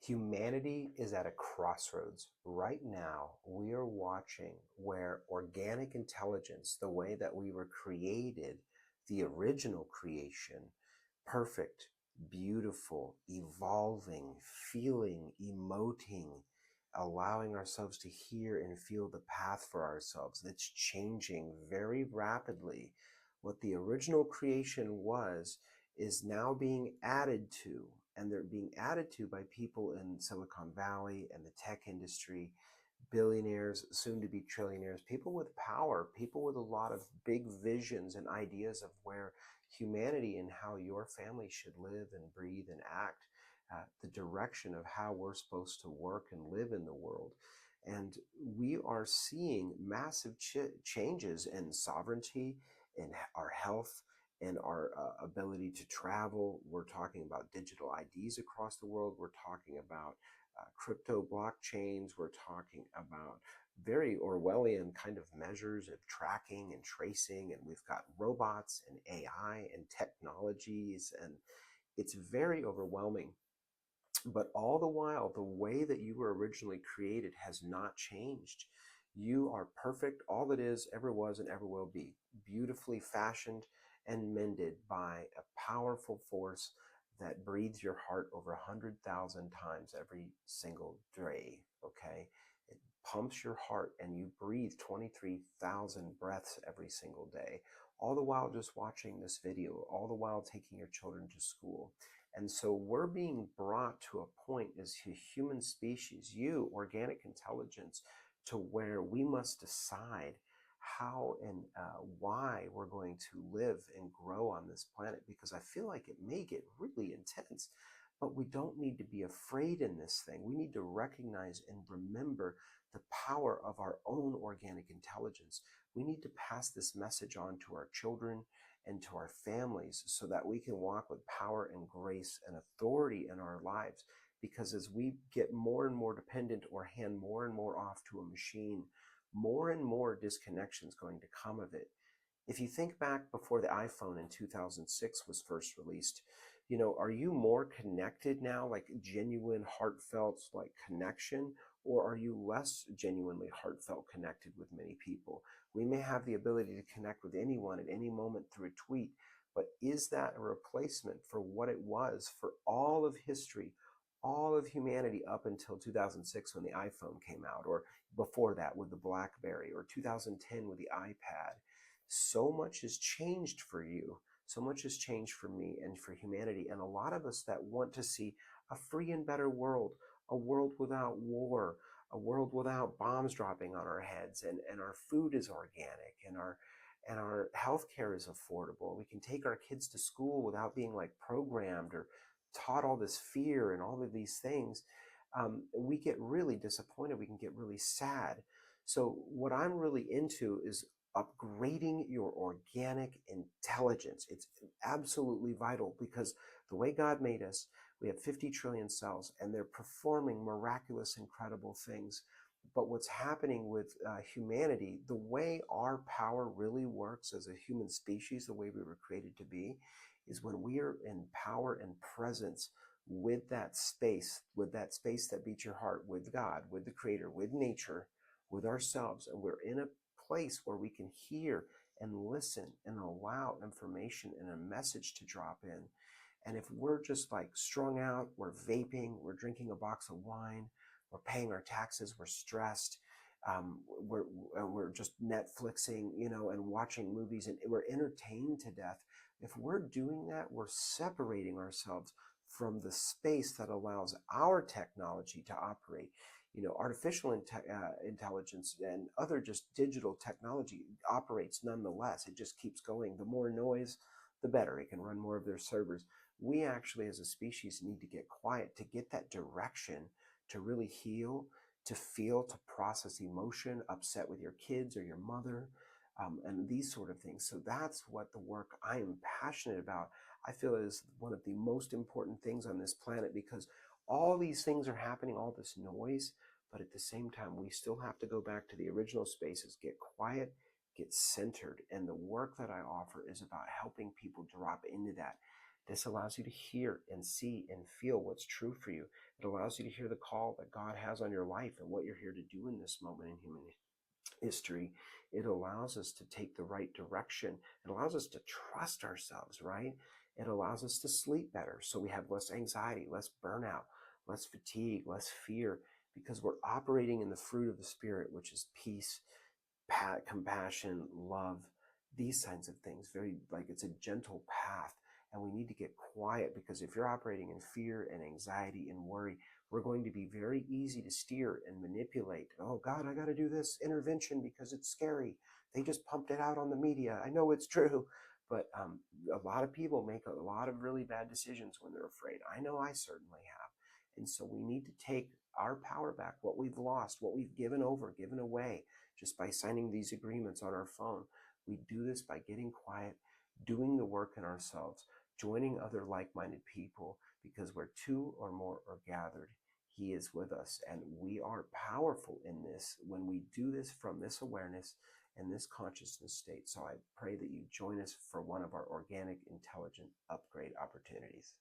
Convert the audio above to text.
Humanity is at a crossroads. Right now, we are watching where organic intelligence, the way that we were created, the original creation, perfect, beautiful, evolving, feeling, emoting, allowing ourselves to hear and feel the path for ourselves. That's changing very rapidly. What the original creation was is now being added to, and they're being added to by people in Silicon Valley and the tech industry, billionaires, soon to be trillionaires, people with power, people with a lot of big visions and ideas of where humanity and how your family should live and breathe and act, the direction of how we're supposed to work and live in the world. And we are seeing massive changes in sovereignty, in our health, and our ability to travel. We're talking about digital IDs across the world. We're talking about crypto blockchains. We're talking about very Orwellian kind of measures of tracking and tracing. And we've got robots and AI and technologies. And it's very overwhelming. But all the while, the way that you were originally created has not changed. You are perfect, all that is, ever was, and ever will be, beautifully fashioned and mended by a powerful force that breathes your heart over 100,000 times every single day, okay? It pumps your heart and you breathe 23,000 breaths every single day, all the while just watching this video, all the while taking your children to school. And so we're being brought to a point as a human species, you, organic intelligence, to where we must decide how and why we're going to live and grow on this planet, because I feel like it may get really intense. But we don't need to be afraid in this thing. We need to recognize and remember the power of our own organic intelligence. We need to pass this message on to our children and to our families so that we can walk with power and grace and authority in our lives. Because as we get more and more dependent or hand more and more off to a machine, more and more disconnection is going to come of it. If you think back before the iPhone in 2006 was first released, are you more connected now, like genuine, heartfelt, like connection, or are you less genuinely heartfelt connected with many people? We may have the ability to connect with anyone at any moment through a tweet, but is that a replacement for what it was for all of history, all of humanity up until 2006 when the iPhone came out, or before that with the BlackBerry, or 2010 with the iPad? So much has changed for you. So much has changed for me and for humanity. And a lot of us that want to see a free and better world, a world without war, a world without bombs dropping on our heads, and our food is organic, and our healthcare is affordable. We can take our kids to school without being like programmed or taught all this fear and all of these things. We get really disappointed. We can get really sad. So what I'm really into is upgrading your organic intelligence. It's absolutely vital, because the way God made us, we have 50 trillion cells and they're performing miraculous, incredible things. But what's happening with humanity, the way our power really works as a human species, the way we were created to be, is when we are in power and presence with that space that beats your heart, with God, with the Creator, with nature, with ourselves, and we're in a place where we can hear and listen and allow information and a message to drop in. And if we're just like strung out, we're vaping, we're drinking a box of wine, we're paying our taxes, we're stressed, we're just Netflixing, and watching movies, and we're entertained to death. If we're doing that, we're separating ourselves from the space that allows our technology to operate. Artificial intelligence and other just digital technology operates nonetheless. It just keeps going. The more noise, the better. It can run more of their servers. We actually, as a species, need to get quiet to get that direction, to really heal, to feel, to process emotion, upset with your kids or your mother, and these sort of things. So that's what the work I am passionate about, I feel, is one of the most important things on this planet, because all these things are happening, all this noise, but at the same time, we still have to go back to the original spaces, get quiet, get centered. And the work that I offer is about helping people drop into that. This allows you to hear and see and feel what's true for you. It allows you to hear the call that God has on your life and what you're here to do in this moment in human history. It allows us to take the right direction. It allows us to trust ourselves, right? It allows us to sleep better. So we have less anxiety, less burnout, less fatigue, less fear, because we're operating in the fruit of the Spirit, which is peace, compassion, love, these kinds of things. Very, like, it's a gentle path. And we need to get quiet, because if you're operating in fear and anxiety and worry, we're going to be very easy to steer and manipulate. Oh God, I got to do this intervention because it's scary. They just pumped it out on the media. I know it's true. But a lot of people make a lot of really bad decisions when they're afraid. I know I certainly have. And so we need to take our power back, what we've lost, what we've given over, given away, just by signing these agreements on our phone. We do this by getting quiet, doing the work in ourselves, joining other like-minded people, because where two or more are gathered, he is with us. And we are powerful in this when we do this from this awareness and this consciousness state. So I pray that you join us for one of our organic intelligent upgrade opportunities.